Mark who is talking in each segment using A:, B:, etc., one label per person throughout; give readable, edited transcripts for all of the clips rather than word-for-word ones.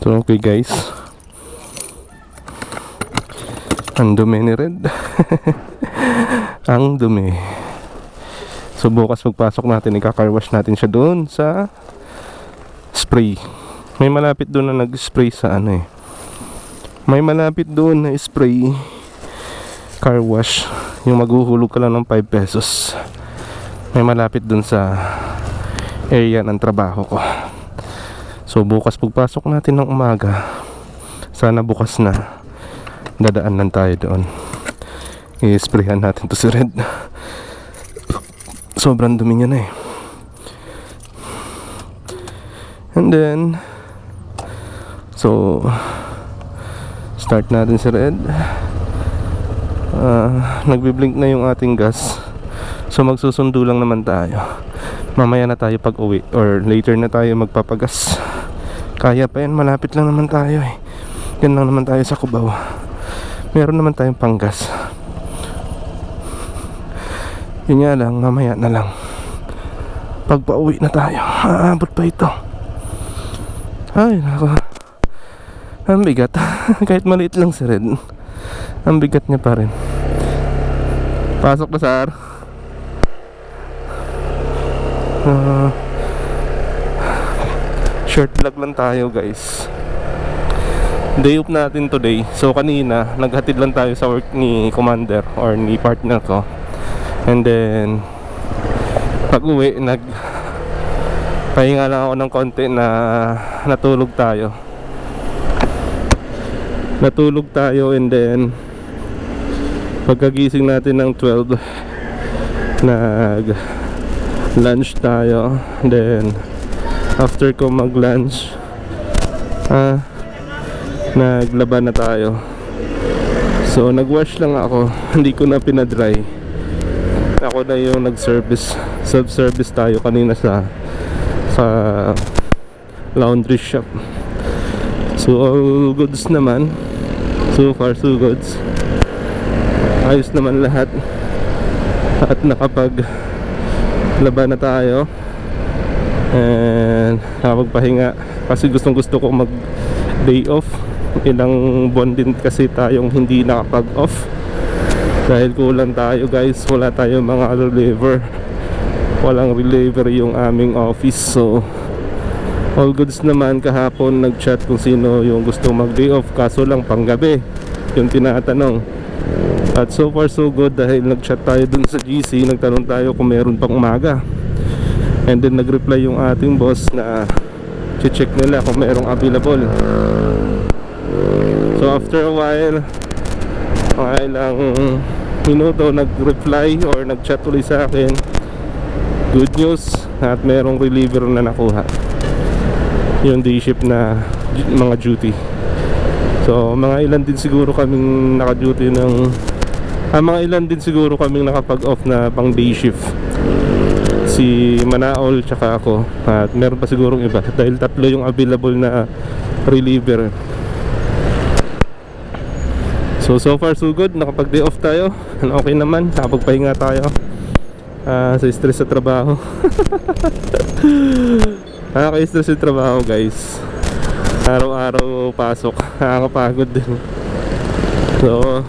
A: So okay guys, ang dumi ni Red. Ang dumi. So bukas magpasok natin, ika-car wash natin siya doon sa spray. May malapit doon na nag-spray sa ano eh. May malapit doon na spray car wash, yung maghuhulog ka lang ng 5 pesos. May malapit doon sa area ng trabaho ko. So bukas pagpasok natin ng umaga, sana bukas na, dadaan lang tayo doon. I-sprayhan natin to si Red. Sobrang dumi niya na eh. And then so start natin si Red. Nagbi-blink na yung ating gas. So magsusundo lang naman tayo. Mamaya na tayo pag uwi, or later na tayo magpapagas. Kaya pa yan, malapit lang naman tayo eh. Yan lang naman tayo sa Cubao. Meron naman tayong panggas. Yun nga lang, mamaya na lang. Pag pauwi na tayo, aabot pa ito. Ay nako, ang bigat. Kahit maliit lang si Red, ang bigat niya pa rin. Pasok na Sar. Short vlog lang tayo guys. Day off natin today. So kanina naghatid lang tayo sa work ni Commander or ni partner ko. And then pag uwi, pahinga lang ako ng konti na natulog tayo. And then pagkagising natin ng 12, nag lunch tayo. Then after ko mag lunch, naglaban na tayo. So nagwash lang ako, hindi ko na pinadry. Ako na yung nag-service, self-service tayo kanina sa laundry shop. So all goods naman. So far so goods. Ayos naman lahat. At nakapag laban na tayo. And nakapagpahinga. Kasi gustong gusto ko mag day off. Ilang buwan din kasi tayong hindi nakapag off. Dahil kulang tayo guys. Wala tayong mga reliever. Walang reliever yung aming office. So all goods naman. Kahapon nag-chat kung sino yung gusto mag day off. Kaso lang panggabi yung tinatanong. At so far so good, dahil nag-chat tayo dun sa GC. Nagtanong tayo kung meron pang umaga. And then nag-reply yung ating boss na check nila kung merong available. So after a while, mga ilang minuto, nag-reply or nag-chat ulit sa akin. Good news, at merong reliever na nakuha. Yung day shift na mga duty. So mga ilan din siguro kaming naka-duty ng mga ilan din siguro kaming nakapag-off na pang day shift. Si Manaol tsaka ako. At meron pa sigurong iba. Dahil tatlo yung available na reliever. So far so good. Nakapag-day off tayo. Okay naman. Nakapagpahinga tayo sa stress sa trabaho. Nakaka-stress sa trabaho guys. Araw-araw pasok. Nakakapagod din. So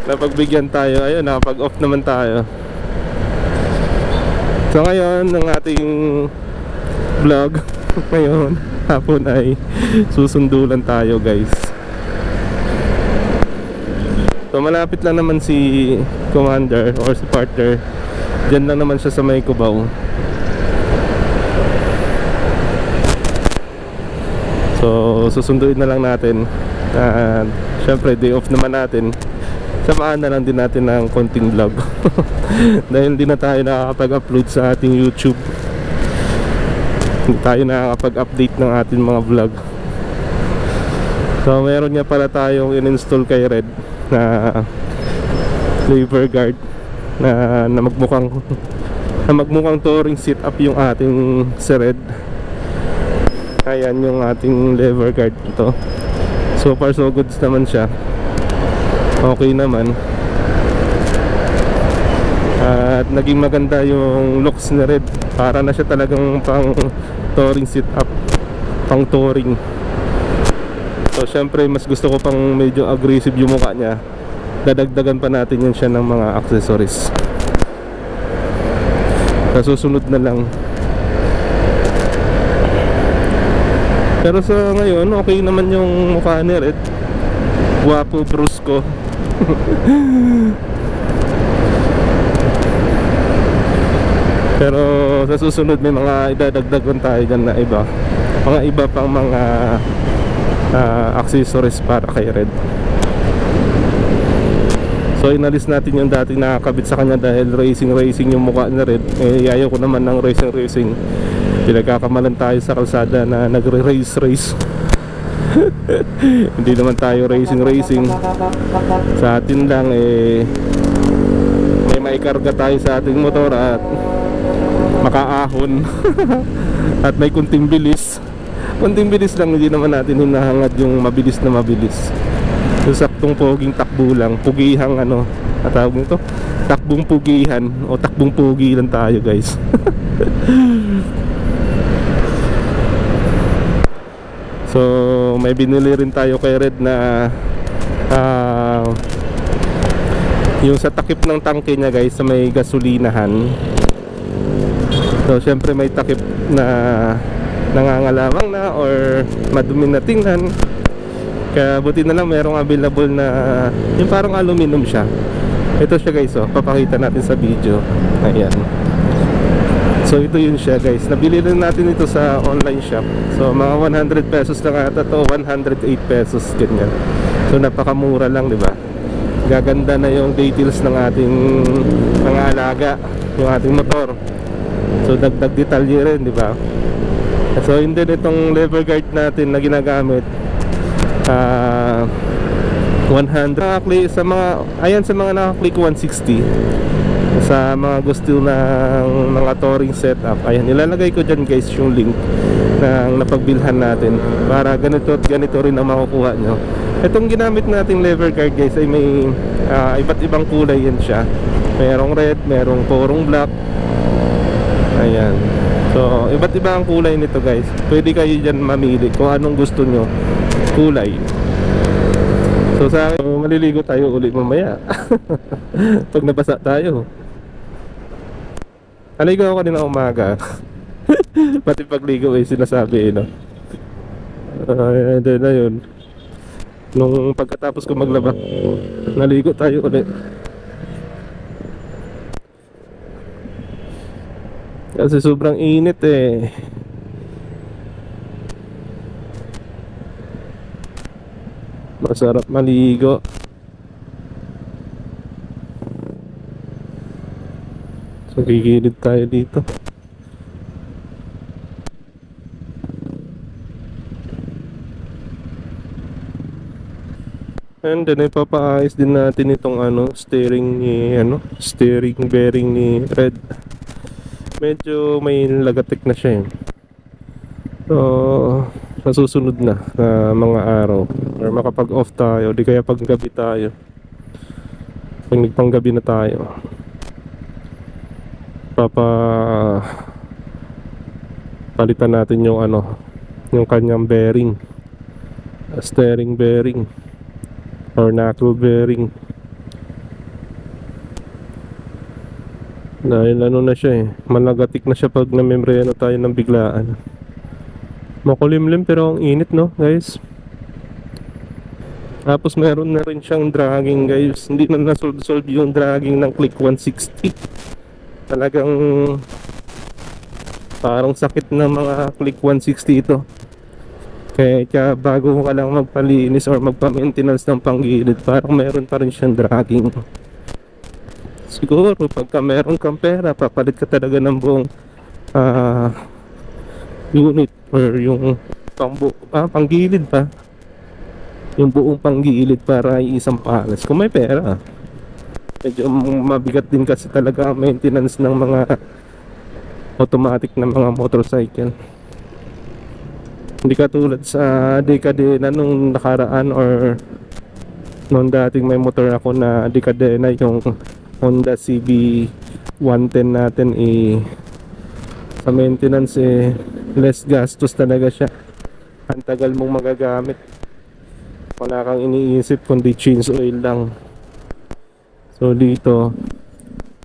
A: napagbigyan tayo. Ayun, nakapag-off naman tayo. So ngayon, ang ating vlog ngayon, hapon ay susundo lang tayo guys. So malapit lang naman si Commander or si partner. Diyan lang naman siya sa may Cubao. So susunduin na lang natin. Syempre day off naman natin. Samaan na lang din natin ng konting vlog. Dahil hindi na tayo nakakapag-upload sa ating YouTube. Hindi tayo nakakapag-update ng ating mga vlog. So meron nga pala tayong in-install kay Red na lever guard na magmukhang touring seat up yung ating si Red. Ayan yung ating lever guard ito. So far so good naman siya. Okay naman. At naging maganda yung looks ni Red. Para na siya talagang pang touring seat up, pang touring. So syempre mas gusto ko pang medyo aggressive yung mukha niya, dadagdagan pa natin yan siya ng mga accessories. Sa susunod na lang. Pero sa ngayon okay naman yung mukha ni Red. Guwapo, brusko. Pero sa susunod may mga idadagdagan tayo dyan na iba, mga iba pang mga accessories para kay Red. So inalis natin yung dati nakakabit sa kanya dahil racing yung mukha ni Red. Eh ayaw ko naman ng racing. Pinagkakamalan tayo sa kalsada na nagre-race. Hindi naman tayo racing. Sa atin lang may maikarga tayo sa ating motor at makaahon. At may kunting bilis lang, hindi naman natin hinahangad yung mabilis na mabilis. So saktong poging takbo lang, pugihang at tawag nito, takbong pugihan o takbong pugi lang tayo guys. So may binili rin tayo kay Red na yung sa takip ng tangke niya guys, sa may gasolinahan. So syempre may takip na nangangalawang na or madumi na tingnan. Kaya buti na lang merong available na yung parang aluminum siya. Ito siya guys, papakita natin sa video. Ayan. So ito yun siya guys. Nabili rin natin ito sa online shop. So mga 100 pesos lang ata to, 108 pesos ganyan. So napakamura lang, di ba? Gaganda na yung details ng ating mga alaga, yung ating motor. So dagdag detalye rin, di ba? So hindi itong lever guard natin na ginagamit 100 naka-click sa mga, ayan, sa mga naka-click 160. Sa mga gusto ng mga touring setup, ayan, nilalagay ko dyan guys yung link ng napagbilhan natin para ganito at ganito rin ang makukuha nyo. Itong ginamit nating lever guard guys ay may iba't ibang kulay yan siya. Merong red, merong porong black. Ayan. So iba't iba ang kulay nito guys. Pwede kayo dyan mamili kung anong gusto nyo kulay. So sa maliligo tayo ulit mamaya. Pag nabasa tayo. Naligo ako din na umaga. Pati pagligo sinasabi no. Then ayun. Nung pagkatapos ko maglaba, naligo tayo ulit. Kasi sobrang init Masarap maligo. So gigilid tayo dito. And then ipapaayos din natin itong steering bearing ni Red. Medyo may lagatik na siya So nasusunod na mga araw or makapag off tayo, di kaya pag gabi tayo, pag nagpanggabi na tayo, palitan natin yung yung kanyang bearing, steering bearing or knuckle bearing. Dahil na siya malagatik na siya pag namembreno tayo ng biglaan. Makulimlim pero ang init no guys. Tapos meron na rin siyang dragging guys. Hindi na nasolve yung dragging ng Click 160. Talagang parang sakit na mga Click 160 ito. Kaya bago ka lang magpalinis or magpa-maintenance ng panggilid, parang meron pa rin siyang dragging. Siguro pagka meron kang pera, papalit ka talaga ng buong unit or yung panggilid pa, yung buong panggilid para isang palas kung may pera. Medyo mabigat din kasi talaga ang maintenance ng mga automatic na mga motorcycle. Hindi katulad sa dekadena nung nakaraan or nung dating may motor ako na dekadena, yung Honda CB 110 natin sa maintenance less gastos talaga siya. Ang tagal mong magagamit. Wala kang iniisip kundi change oil lang. So dito,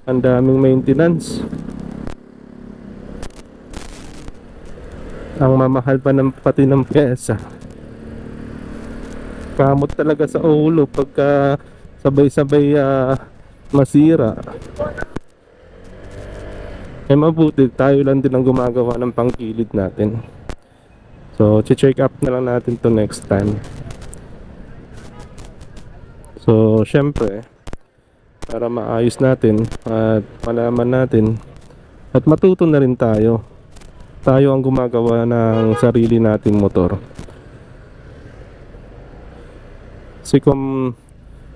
A: ang daming maintenance. Ang mamahal pa ng pati ng pyesa. Kamot talaga sa ulo pagka sabay-sabay masira. Eh mabuti, tayo lang din ang gumagawa ng pangkilid natin. So, check up na lang natin to next time. So, syempre, para maayos natin at malaman natin at matuto na rin tayo. Tayo ang gumagawa ng sarili nating motor. Kasi kung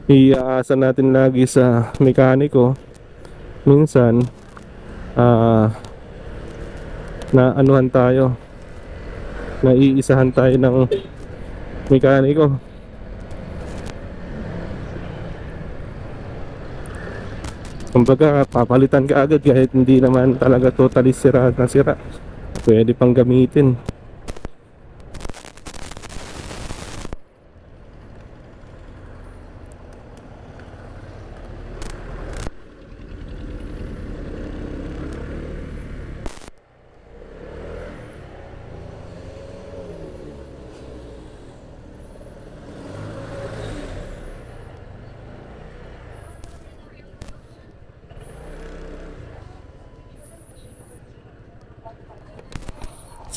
A: iaasa natin lagi sa mekaniko, minsan na anuhan tayo, naiisahan tayo ng mekaniko. Kumbaga papalitan ka agad kahit hindi naman talaga totally sira na sira, pwede pang gamitin.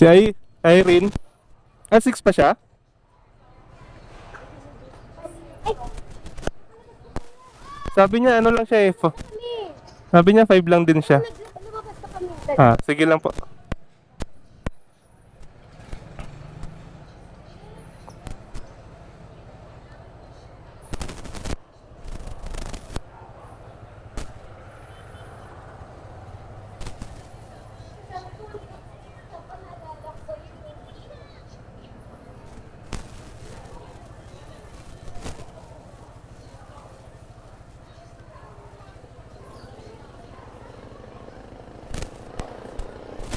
A: Si Irene, 6 pa siya? Sabi niya ano lang siya eh. Sabi niya 5 lang din siya. Sige lang po.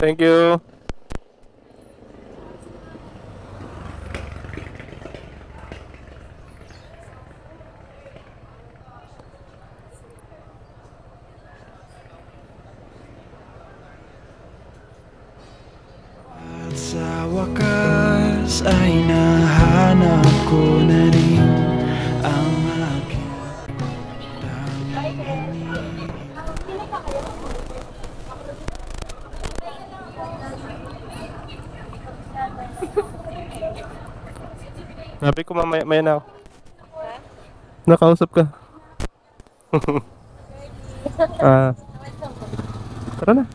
A: Thank you.
B: At sa wakas ay nahanap ko na rin ang aking damdamin.
A: Sabi ko mamaya na ako. Nakausap ka. Tara na.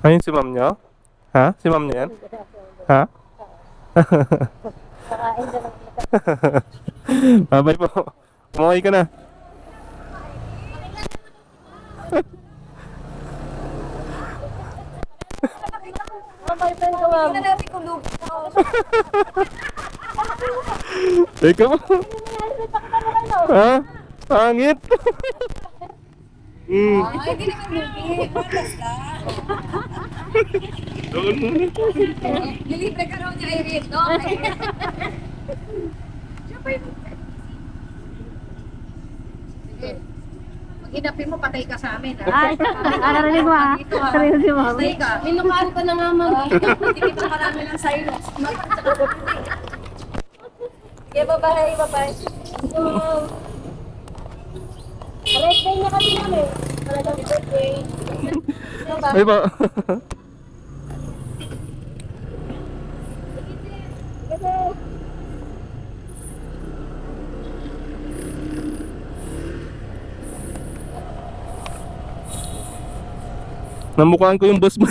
A: Ayun si ma'am niyo? Ha? Si ma'am niya yan? Ha? Bye-bye po. Umuwi ka na. Teka mo. Ha? Pangit.
C: Ay, hindi naman lugi. Malas lang. Nilibre ka raw niya, Irene, no? Sige. Pag inapin mo, patay ka sa amin, ha?
D: Ay, narinig mo ha? Narinig si mami.
C: Patay ka. Minukhaan ka na nga, ma'am. Hindi pa marami ng silence. Sige, bye-bye, bye-bye. Birthday niya kasi namin. Talagang birthday.
A: Ay ba? Namukhaan ko yung boss mo.